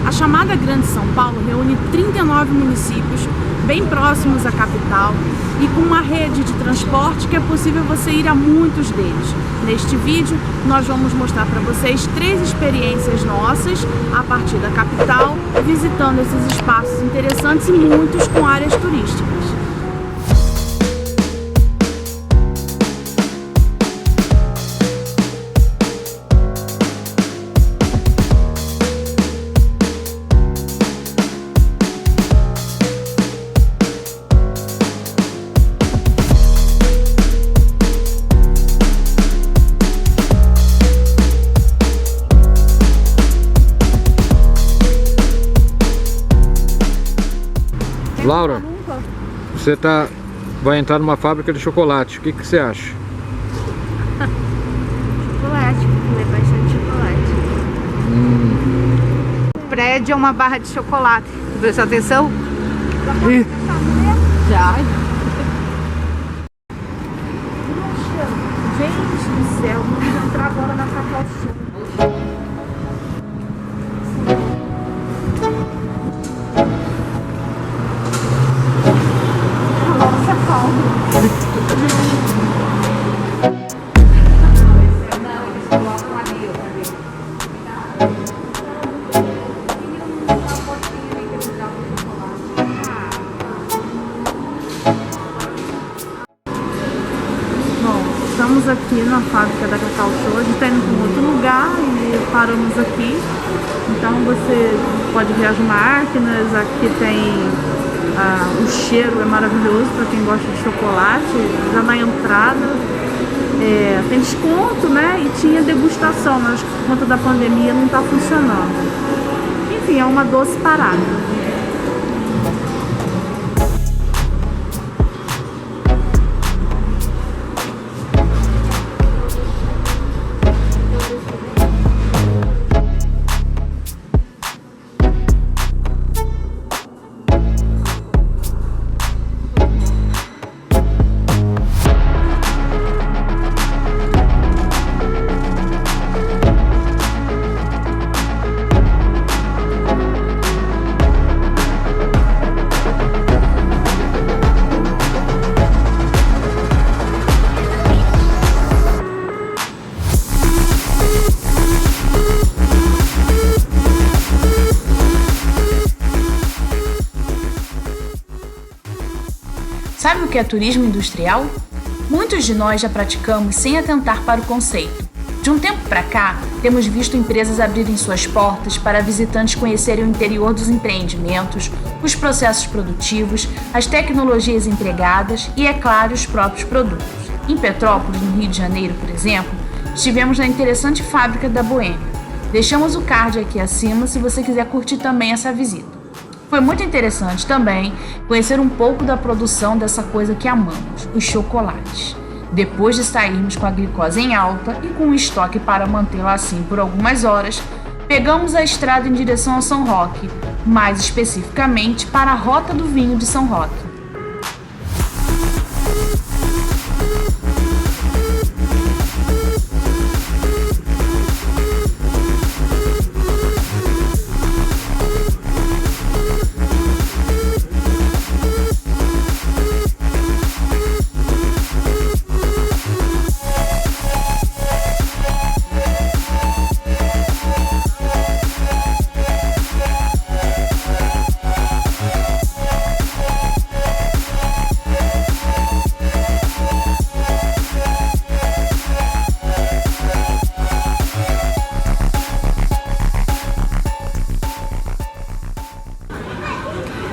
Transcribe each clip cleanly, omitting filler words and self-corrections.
A chamada Grande São Paulo reúne 39 municípios bem próximos à capital e com uma rede de transporte que é possível você ir a muitos deles. Neste vídeo, nós vamos mostrar para vocês 3 experiências nossas a partir da capital, visitando esses espaços interessantes e muitos com áreas turísticas. Laura, você vai entrar numa fábrica de chocolate, o que você acha? Chocolate, comer bastante chocolate. O prédio é uma barra de chocolate. Prestou atenção? Já. Gente do céu, vamos entrar agora na Cacau Show. Estamos aqui na fábrica da Cacau Show, a gente está indo para um outro lugar e paramos aqui. Então você pode ver as máquinas, aqui tem o cheiro é maravilhoso para quem gosta de chocolate, já na entrada tem desconto, né? E tinha degustação, mas por conta da pandemia não está funcionando. Enfim, é uma doce parada. Sabe o que é turismo industrial? Muitos de nós já praticamos sem atentar para o conceito. De um tempo para cá, temos visto empresas abrirem suas portas para visitantes conhecerem o interior dos empreendimentos, os processos produtivos, as tecnologias empregadas e, é claro, os próprios produtos. Em Petrópolis, no Rio de Janeiro, por exemplo, estivemos na interessante fábrica da Boêmia. Deixamos o card aqui acima se você quiser curtir também essa visita. Foi muito interessante também conhecer um pouco da produção dessa coisa que amamos, os chocolates. Depois de sairmos com a glicose em alta e com um estoque para mantê-la assim por algumas horas, pegamos a estrada em direção ao São Roque, mais especificamente para a Rota do Vinho de São Roque.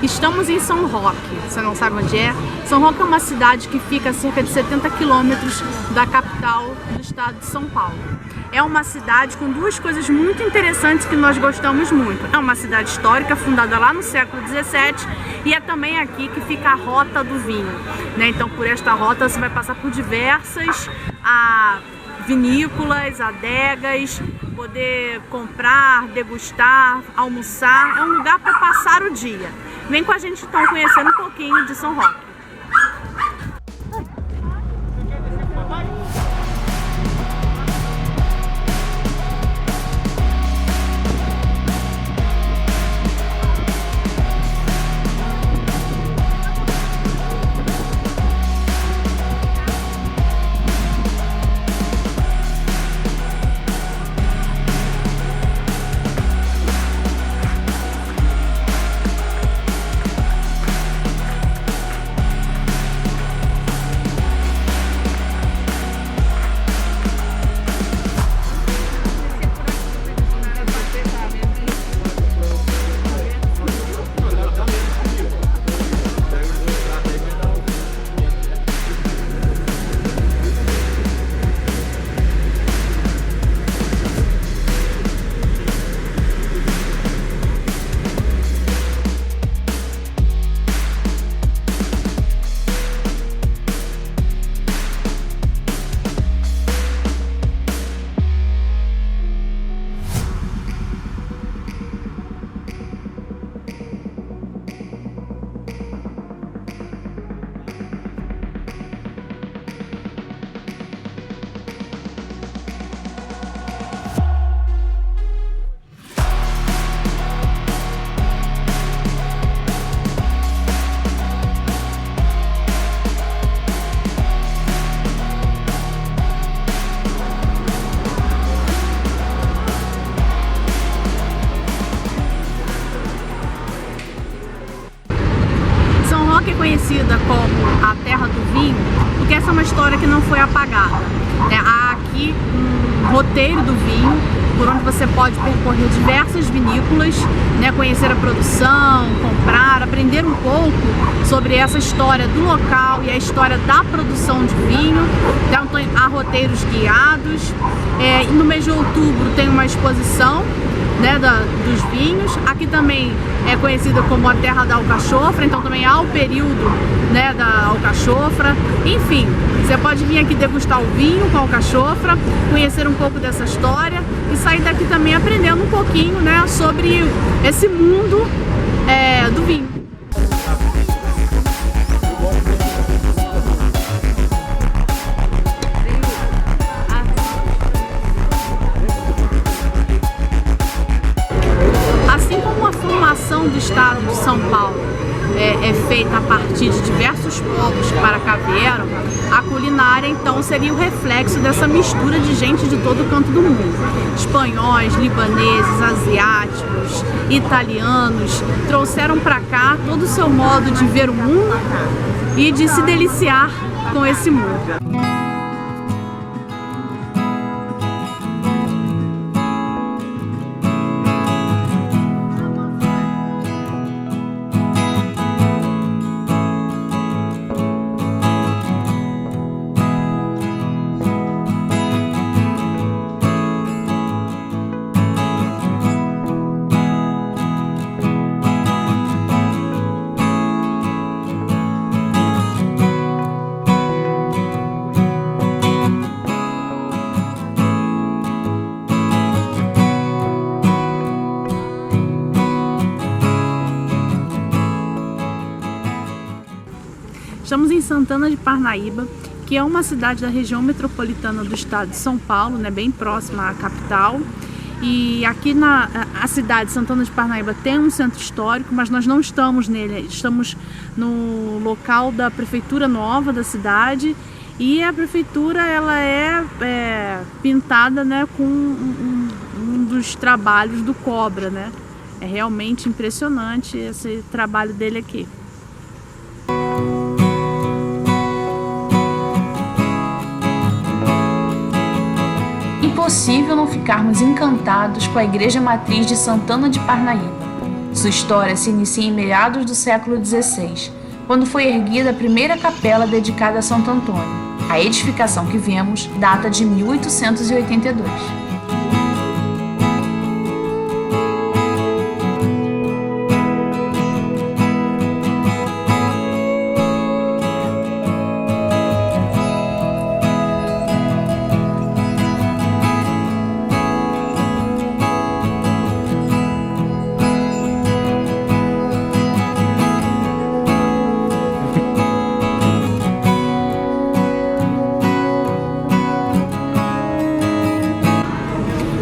Estamos em São Roque, você não sabe onde é? São Roque é uma cidade que fica a cerca de 70 quilômetros da capital do estado de São Paulo. É uma cidade com 2 coisas muito interessantes que nós gostamos muito. É uma cidade histórica, fundada lá no século XVII, e é também aqui que fica a Rota do Vinho, né? Então, por esta rota você vai passar por diversas vinícolas, adegas, poder comprar, degustar, almoçar. É um lugar para passar o dia. Vem com a gente então conhecendo um pouquinho de São Roque. terra do vinho, porque essa é uma história que não foi apagada, né? Há aqui um roteiro do vinho, por onde você pode percorrer diversas vinícolas, né, conhecer a produção, comprar, aprender um pouco sobre essa história do local e a história da produção de vinho. Então há roteiros guiados. E no mês de outubro tem uma exposição, né, dos vinhos. Aqui também é conhecida como a terra da alcachofra, então também há o período, né, da alcachofra. Enfim, você pode vir aqui degustar o vinho com a alcachofra, conhecer um pouco dessa história e sair daqui também aprendendo um pouquinho, né, sobre esse mundo do vinho. Do estado de São Paulo é feita a partir de diversos povos que para cá vieram, a culinária então seria o reflexo dessa mistura de gente de todo canto do mundo. Espanhóis, libaneses, asiáticos, italianos trouxeram para cá todo o seu modo de ver o mundo e de se deliciar com esse mundo. Estamos em Santana de Parnaíba, que é uma cidade da região metropolitana do estado de São Paulo, né, bem próxima à capital. E aqui a cidade de Santana de Parnaíba tem um centro histórico, mas nós não estamos nele, estamos no local da prefeitura nova da cidade. E a prefeitura ela é pintada, né, com um dos trabalhos do Cobra, né? É realmente impressionante esse trabalho dele aqui. Impossível não ficarmos encantados com a Igreja Matriz de Santana de Parnaíba. Sua história se inicia em meados do século XVI, quando foi erguida a primeira capela dedicada a Santo Antônio. A edificação que vemos data de 1882.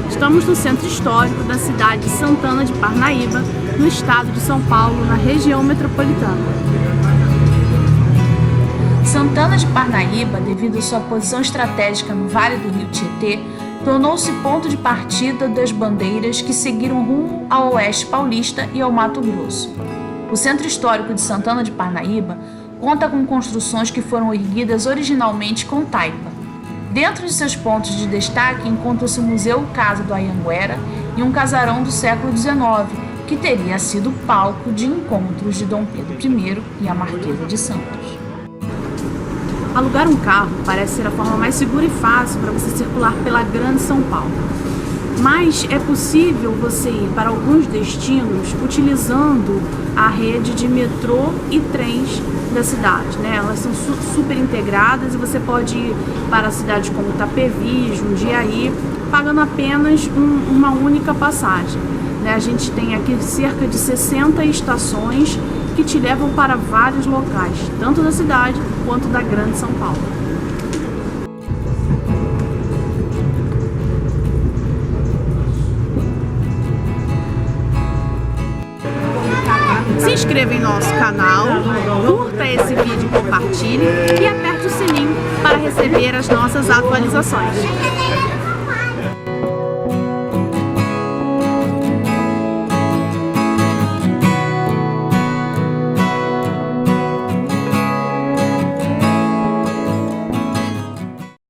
Estamos no centro histórico da cidade de Santana de Parnaíba, no estado de São Paulo, na região metropolitana. Santana de Parnaíba, devido à sua posição estratégica no Vale do Rio Tietê, tornou-se ponto de partida das bandeiras que seguiram rumo ao oeste paulista e ao Mato Grosso. O centro histórico de Santana de Parnaíba conta com construções que foram erguidas originalmente com taipa. Dentro de seus pontos de destaque encontra-se o Museu Casa do Anhanguera e um casarão do século XIX, que teria sido palco de encontros de Dom Pedro I e a Marquesa de Santos. Alugar um carro parece ser a forma mais segura e fácil para você circular pela Grande São Paulo. Mas é possível você ir para alguns destinos utilizando a rede de metrô e trens da cidade, né? Elas são super integradas e você pode ir para cidades como Itapevi, Jundiaí, pagando apenas uma única passagem, né? A gente tem aqui cerca de 60 estações que te levam para vários locais, tanto da cidade quanto da Grande São Paulo. Se inscreva em nosso canal, curta esse vídeo, compartilhe e aperte o sininho para receber as nossas atualizações.